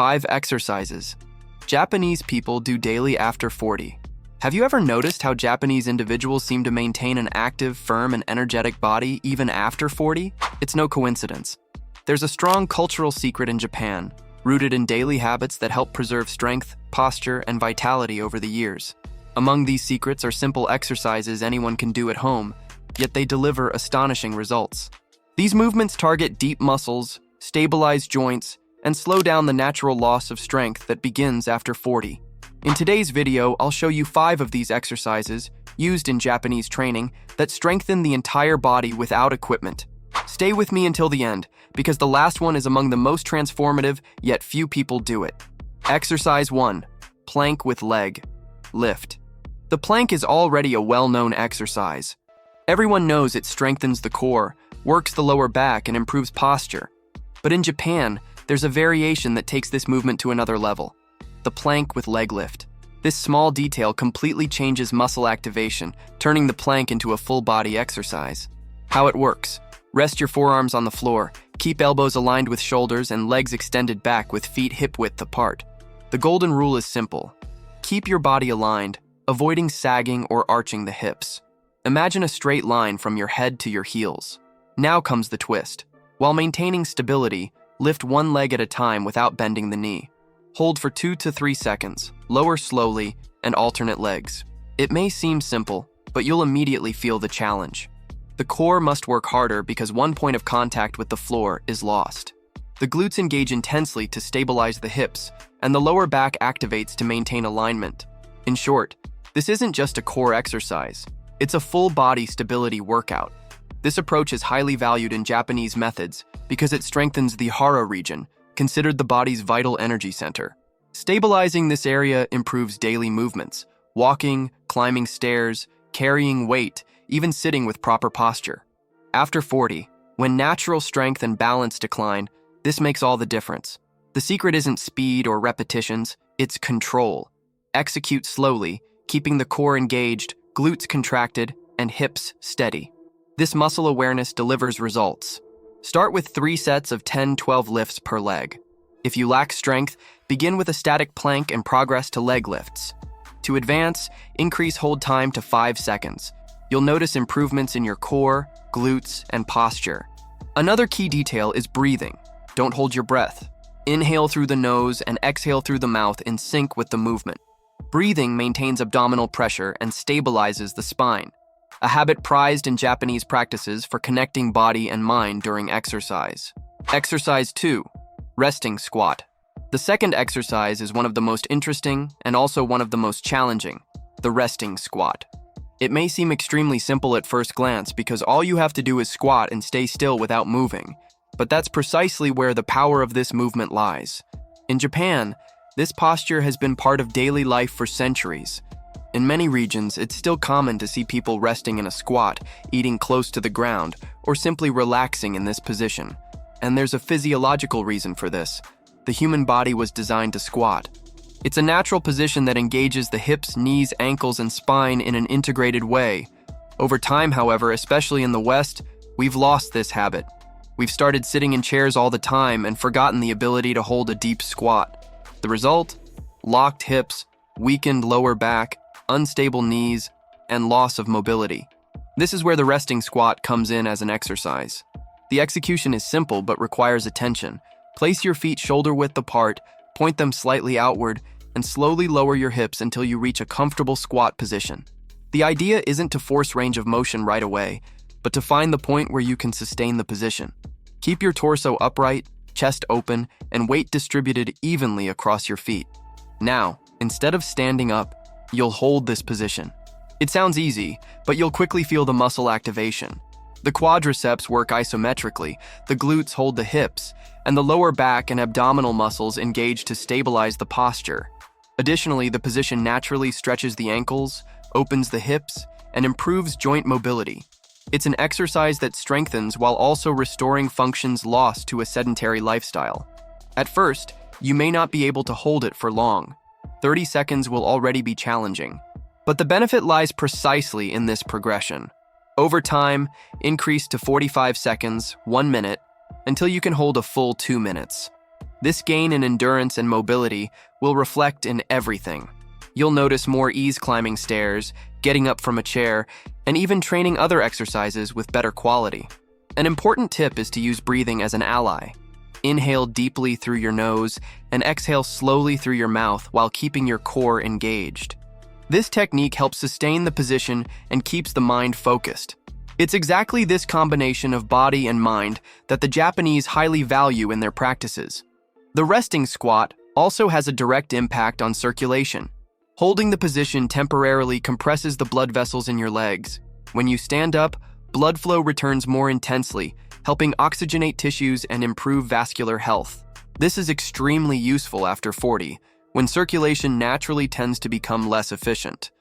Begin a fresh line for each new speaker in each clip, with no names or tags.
5 exercises Japanese people do daily after 40. Have you ever noticed how Japanese individuals seem to maintain an active, firm, and energetic body even after 40? It's no coincidence. There's a strong cultural secret in Japan, rooted in daily habits that help preserve strength, posture, and vitality over the years. Among these secrets are simple exercises anyone can do at home, yet they deliver astonishing results. These movements target deep muscles, stabilize joints, and slow down the natural loss of strength that begins after 40. In today's video, I'll show you 5 of these exercises, used in Japanese training, that strengthen the entire body without equipment. Stay with me until the end, because the last one is among the most transformative, yet few people do it. Exercise 1. Plank with leg. Lift. The plank is already a well-known exercise. Everyone knows it strengthens the core, works the lower back, and improves posture. But in Japan, there's a variation that takes this movement to another level. The plank with leg lift. This small detail completely changes muscle activation, turning the plank into a full-body exercise. How it works. Rest your forearms on the floor, keep elbows aligned with shoulders and legs extended back with feet hip-width apart. The golden rule is simple. Keep your body aligned, avoiding sagging or arching the hips. Imagine a straight line from your head to your heels. Now comes the twist. While maintaining stability, lift one leg at a time without bending the knee. Hold for 2 to 3 seconds, lower slowly, and alternate legs. It may seem simple, but you'll immediately feel the challenge. The core must work harder because one point of contact with the floor is lost. The glutes engage intensely to stabilize the hips, and the lower back activates to maintain alignment. In short, this isn't just a core exercise. It's a full-body stability workout. This approach is highly valued in Japanese methods because it strengthens the hara region, considered the body's vital energy center. Stabilizing this area improves daily movements, walking, climbing stairs, carrying weight, even sitting with proper posture. After 40, when natural strength and balance decline, this makes all the difference. The secret isn't speed or repetitions, it's control. Execute slowly, keeping the core engaged, glutes contracted, and hips steady. This muscle awareness delivers results. Start with 3 sets of 10-12 lifts per leg. If you lack strength, begin with a static plank and progress to leg lifts. To advance, increase hold time to 5 seconds. You'll notice improvements in your core, glutes, and posture. Another key detail is breathing. Don't hold your breath. Inhale through the nose and exhale through the mouth in sync with the movement. Breathing maintains abdominal pressure and stabilizes the spine, a habit prized in Japanese practices for connecting body and mind during exercise. Exercise 2. Resting squat. The second exercise is one of the most interesting and also one of the most challenging, the resting squat. It may seem extremely simple at first glance because all you have to do is squat and stay still without moving, but that's precisely where the power of this movement lies. In Japan, this posture has been part of daily life for centuries. In many regions, it's still common to see people resting in a squat, eating close to the ground, or simply relaxing in this position. And there's a physiological reason for this. The human body was designed to squat. It's a natural position that engages the hips, knees, ankles, and spine in an integrated way. Over time, however, especially in the West, we've lost this habit. We've started sitting in chairs all the time and forgotten the ability to hold a deep squat. The result? Locked hips, weakened lower back, unstable knees, and loss of mobility. This is where the resting squat comes in as an exercise. The execution is simple but requires attention. Place your feet shoulder-width apart, point them slightly outward, and slowly lower your hips until you reach a comfortable squat position. The idea isn't to force range of motion right away, but to find the point where you can sustain the position. Keep your torso upright, chest open, and weight distributed evenly across your feet. Now, instead of standing up, you'll hold this position. It sounds easy, but you'll quickly feel the muscle activation. The quadriceps work isometrically, the glutes hold the hips, and the lower back and abdominal muscles engage to stabilize the posture. Additionally, the position naturally stretches the ankles, opens the hips, and improves joint mobility. It's an exercise that strengthens while also restoring functions lost to a sedentary lifestyle. At first, you may not be able to hold it for long. 30 seconds will already be challenging. But the benefit lies precisely in this progression. Over time, increase to 45 seconds, 1 minute, until you can hold a full 2 minutes. This gain in endurance and mobility will reflect in everything. You'll notice more ease climbing stairs, getting up from a chair, and even training other exercises with better quality. An important tip is to use breathing as an ally. Inhale deeply through your nose and exhale slowly through your mouth while keeping your core engaged. This technique helps sustain the position and keeps the mind focused. It's exactly this combination of body and mind that the Japanese highly value in their practices. The resting squat also has a direct impact on circulation. Holding the position temporarily compresses the blood vessels in your legs. When you stand up, blood flow returns more intensely, helping oxygenate tissues and improve vascular health. This is extremely useful after 40, when circulation naturally tends to become less efficient.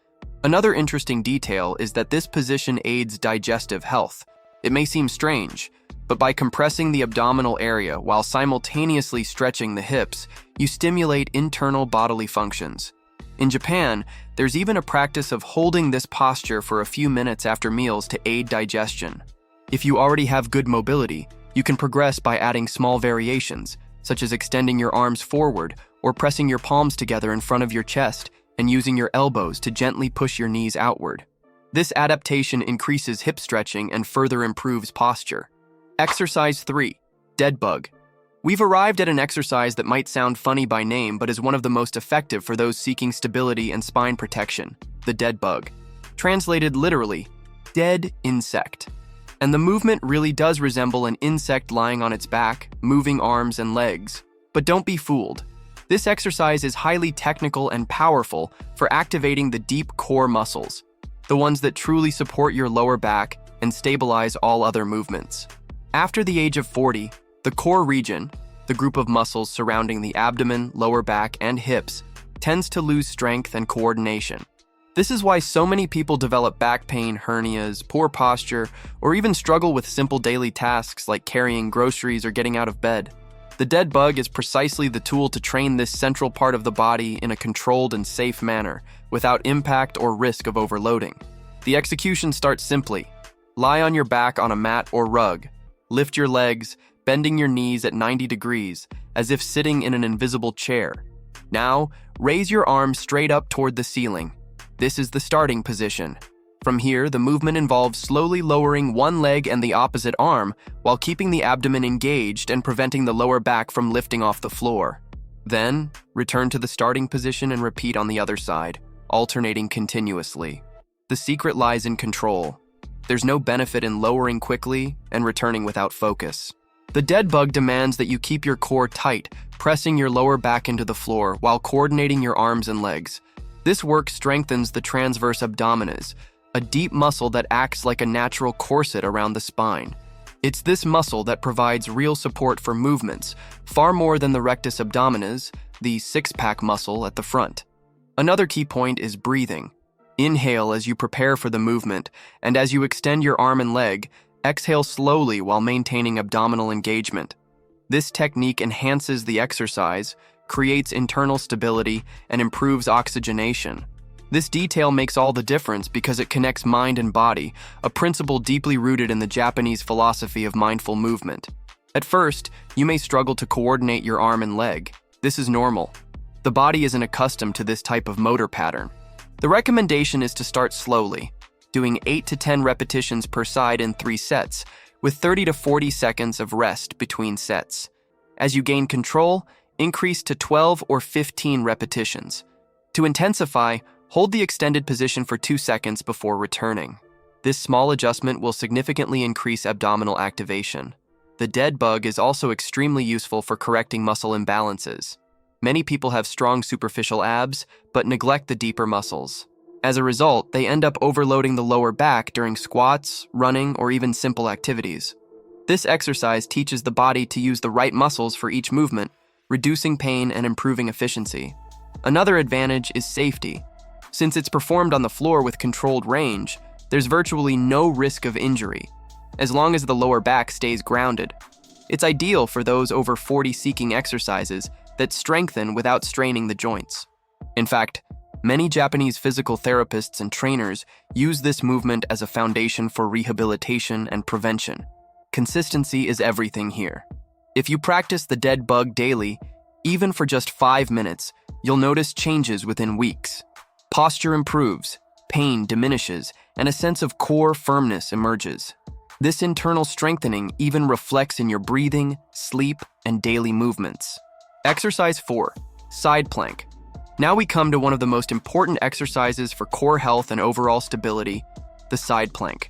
Another interesting detail is that this position aids digestive health. It may seem strange, but by compressing the abdominal area while simultaneously stretching the hips, you stimulate internal bodily functions. In Japan, there's even a practice of holding this posture for a few minutes after meals to aid digestion. If you already have good mobility, you can progress by adding small variations, such as extending your arms forward or pressing your palms together in front of your chest and using your elbows to gently push your knees outward. This adaptation increases hip stretching and further improves posture. Exercise 3. Dead bug. We've arrived at an exercise that might sound funny by name but is one of the most effective for those seeking stability and spine protection, the dead bug. Translated literally, dead insect. And the movement really does resemble an insect lying on its back, moving arms and legs. But don't be fooled. This exercise is highly technical and powerful for activating the deep core muscles, the ones that truly support your lower back and stabilize all other movements. After the age of 40, the core region, the group of muscles surrounding the abdomen, lower back, and hips, tends to lose strength and coordination. This is why so many people develop back pain, hernias, poor posture, or even struggle with simple daily tasks like carrying groceries or getting out of bed. The dead bug is precisely the tool to train this central part of the body in a controlled and safe manner, without impact or risk of overloading. The execution starts simply. Lie on your back on a mat or rug. Lift your legs, bending your knees at 90 degrees, as if sitting in an invisible chair. Now, raise your arms straight up toward the ceiling. This is the starting position. From here, the movement involves slowly lowering one leg and the opposite arm while keeping the abdomen engaged and preventing the lower back from lifting off the floor. Then, return to the starting position and repeat on the other side, alternating continuously. The secret lies in control. There's no benefit in lowering quickly and returning without focus. The dead bug demands that you keep your core tight, pressing your lower back into the floor while coordinating your arms and legs. This work strengthens the transverse abdominis, a deep muscle that acts like a natural corset around the spine. It's this muscle that provides real support for movements, far more than the rectus abdominis, the six-pack muscle at the front. Another key point is breathing. Inhale as you prepare for the movement, and as you extend your arm and leg, exhale slowly while maintaining abdominal engagement. This technique enhances the exercise, creates internal stability, and improves oxygenation. This detail makes all the difference because it connects mind and body, a principle deeply rooted in the Japanese philosophy of mindful movement. At first, you may struggle to coordinate your arm and leg. This is normal. The body isn't accustomed to this type of motor pattern. The recommendation is to start slowly, doing 8 to 10 repetitions per side in 3 sets, with 30 to 40 seconds of rest between sets. As you gain control, increase to 12 or 15 repetitions. To intensify, hold the extended position for 2 seconds before returning. This small adjustment will significantly increase abdominal activation. The dead bug is also extremely useful for correcting muscle imbalances. Many people have strong superficial abs, but neglect the deeper muscles. As a result, they end up overloading the lower back during squats, running, or even simple activities. This exercise teaches the body to use the right muscles for each movement, reducing pain and improving efficiency. Another advantage is safety. Since it's performed on the floor with controlled range, there's virtually no risk of injury, as long as the lower back stays grounded. It's ideal for those over 40 seeking exercises that strengthen without straining the joints. In fact, many Japanese physical therapists and trainers use this movement as a foundation for rehabilitation and prevention. Consistency is everything here. If you practice the dead bug daily, even for just 5 minutes, you'll notice changes within weeks. Posture improves, pain diminishes, and a sense of core firmness emerges. This internal strengthening even reflects in your breathing, sleep, and daily movements. Exercise 4. Side plank. Now we come to one of the most important exercises for core health and overall stability, the side plank.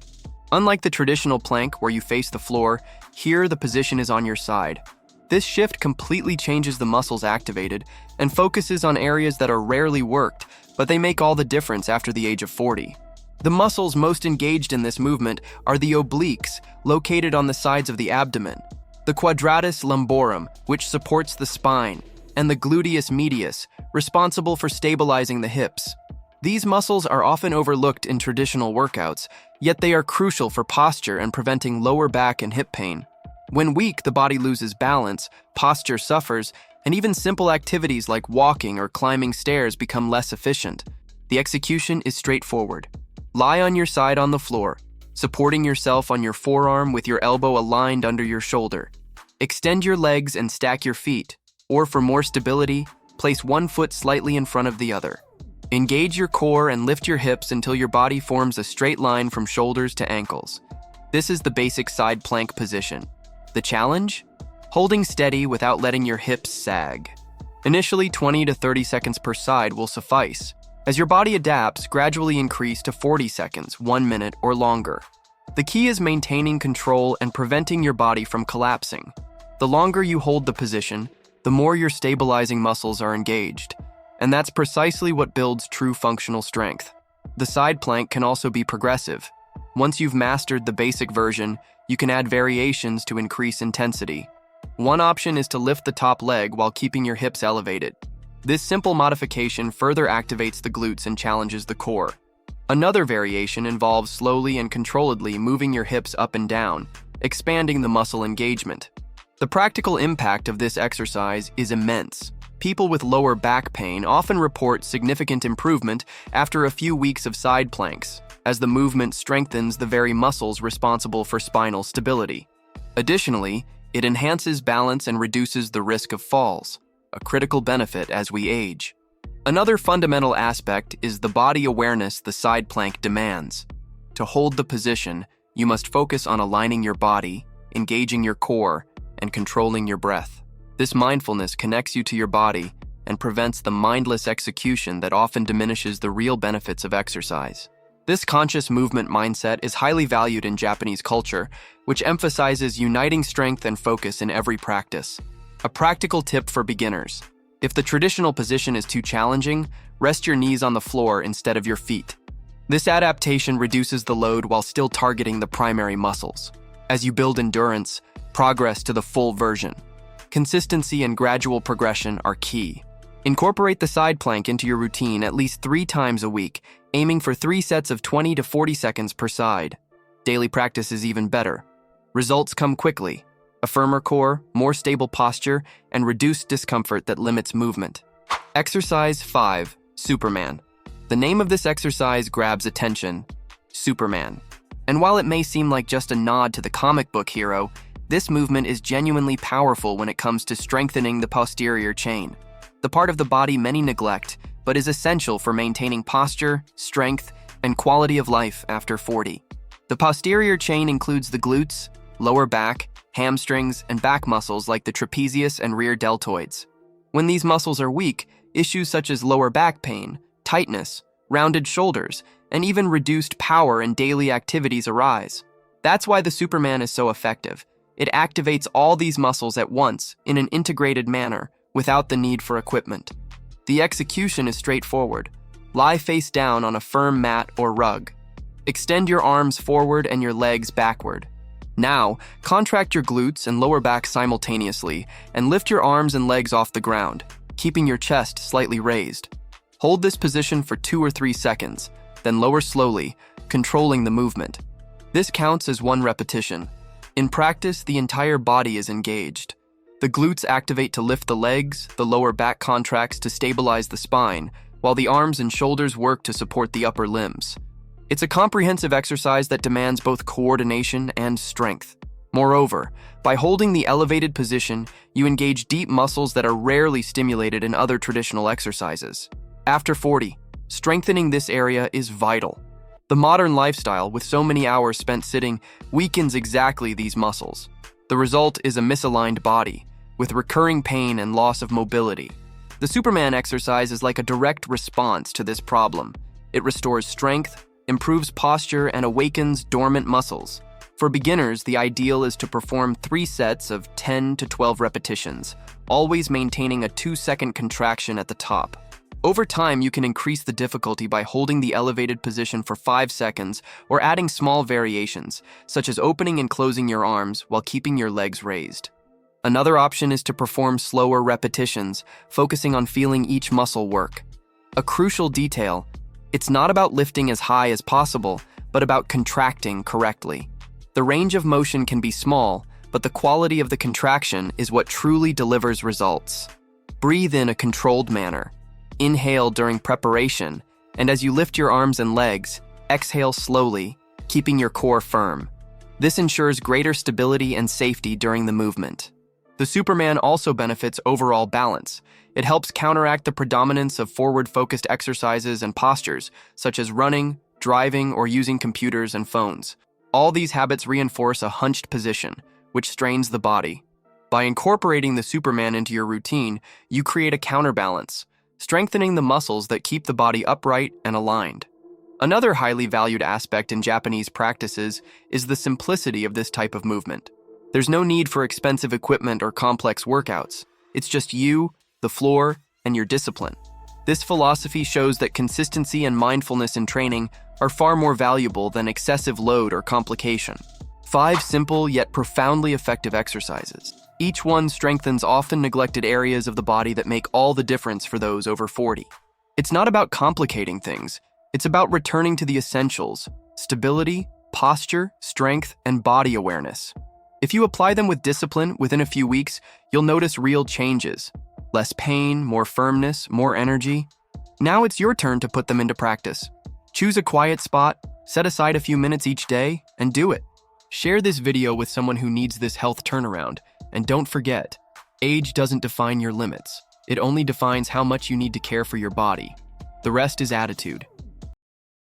Unlike the traditional plank where you face the floor, here the position is on your side. This shift completely changes the muscles activated and focuses on areas that are rarely worked, but they make all the difference after the age of 40. The muscles most engaged in this movement are the obliques, located on the sides of the abdomen, the quadratus lumborum, which supports the spine, and the gluteus medius, responsible for stabilizing the hips. These muscles are often overlooked in traditional workouts, yet they are crucial for posture and preventing lower back and hip pain. When weak, the body loses balance, posture suffers, and even simple activities like walking or climbing stairs become less efficient. The execution is straightforward. Lie on your side on the floor, supporting yourself on your forearm with your elbow aligned under your shoulder. Extend your legs and stack your feet, or for more stability, place one foot slightly in front of the other. Engage your core and lift your hips until your body forms a straight line from shoulders to ankles. This is the basic side plank position. The challenge? Holding steady without letting your hips sag. Initially, 20 to 30 seconds per side will suffice. As your body adapts, gradually increase to 40 seconds, 1 minute, or longer. The key is maintaining control and preventing your body from collapsing. The longer you hold the position, the more your stabilizing muscles are engaged. And that's precisely what builds true functional strength. The side plank can also be progressive. Once you've mastered the basic version, you can add variations to increase intensity. One option is to lift the top leg while keeping your hips elevated. This simple modification further activates the glutes and challenges the core. Another variation involves slowly and controlledly moving your hips up and down, expanding the muscle engagement. The practical impact of this exercise is immense. People with lower back pain often report significant improvement after a few weeks of side planks, as the movement strengthens the very muscles responsible for spinal stability. Additionally, it enhances balance and reduces the risk of falls, a critical benefit as we age. Another fundamental aspect is the body awareness the side plank demands. To hold the position, you must focus on aligning your body, engaging your core, and controlling your breath. This mindfulness connects you to your body and prevents the mindless execution that often diminishes the real benefits of exercise. This conscious movement mindset is highly valued in Japanese culture, which emphasizes uniting strength and focus in every practice. A practical tip for beginners: if the traditional position is too challenging, rest your knees on the floor instead of your feet. This adaptation reduces the load while still targeting the primary muscles. As you build endurance, progress to the full version. Consistency and gradual progression are key. Incorporate the side plank into your routine at least 3 times a week, aiming for 3 sets of 20 to 40 seconds per side. Daily practice is even better. Results come quickly: a firmer core, more stable posture, and reduced discomfort that limits movement. Exercise 5. Superman. The name of this exercise grabs attention: Superman. And while it may seem like just a nod to the comic book hero, this movement is genuinely powerful when it comes to strengthening the posterior chain, the part of the body many neglect, but is essential for maintaining posture, strength, and quality of life after 40. The posterior chain includes the glutes, lower back, hamstrings, and back muscles like the trapezius and rear deltoids. When these muscles are weak, issues such as lower back pain, tightness, rounded shoulders, and even reduced power in daily activities arise. That's why the Superman is so effective. It activates all these muscles at once in an integrated manner without the need for equipment. The execution is straightforward. Lie face down on a firm mat or rug. Extend your arms forward and your legs backward. Now, contract your glutes and lower back simultaneously and lift your arms and legs off the ground, keeping your chest slightly raised. Hold this position for 2 or 3 seconds, then lower slowly, controlling the movement. This counts as 1 repetition. In practice, the entire body is engaged. The glutes activate to lift the legs, the lower back contracts to stabilize the spine, while the arms and shoulders work to support the upper limbs. It's a comprehensive exercise that demands both coordination and strength. Moreover, by holding the elevated position, you engage deep muscles that are rarely stimulated in other traditional exercises. After 40, strengthening this area is vital. The modern lifestyle, with so many hours spent sitting, weakens exactly these muscles. The result is a misaligned body, with recurring pain and loss of mobility. The Superman exercise is like a direct response to this problem. It restores strength, improves posture, and awakens dormant muscles. For beginners, the ideal is to perform 3 sets of 10 to 12 repetitions, always maintaining a 2-second contraction at the top. Over time, you can increase the difficulty by holding the elevated position for 5 seconds or adding small variations, such as opening and closing your arms while keeping your legs raised. Another option is to perform slower repetitions, focusing on feeling each muscle work. A crucial detail: it's not about lifting as high as possible, but about contracting correctly. The range of motion can be small, but the quality of the contraction is what truly delivers results. Breathe in a controlled manner. Inhale during preparation, and as you lift your arms and legs, exhale slowly, keeping your core firm. This ensures greater stability and safety during the movement. The Superman also benefits overall balance. It helps counteract the predominance of forward-focused exercises and postures, such as running, driving, or using computers and phones. All these habits reinforce a hunched position, which strains the body. By incorporating the Superman into your routine, you create a counterbalance, strengthening the muscles that keep the body upright and aligned. Another highly valued aspect in Japanese practices is the simplicity of this type of movement. There's no need for expensive equipment or complex workouts. It's just you, the floor, and your discipline. This philosophy shows that consistency and mindfulness in training are far more valuable than excessive load or complication. 5 simple yet profoundly effective exercises. Each one strengthens often neglected areas of the body that make all the difference for those over 40. It's not about complicating things. It's about returning to the essentials: stability, posture, strength, and body awareness. If you apply them with discipline, within a few weeks, you'll notice real changes. Less pain, more firmness, more energy. Now it's your turn to put them into practice. Choose a quiet spot, set aside a few minutes each day, and do it. Share this video with someone who needs this health turnaround. And don't forget, age doesn't define your limits. It only defines how much you need to care for your body. The rest is attitude.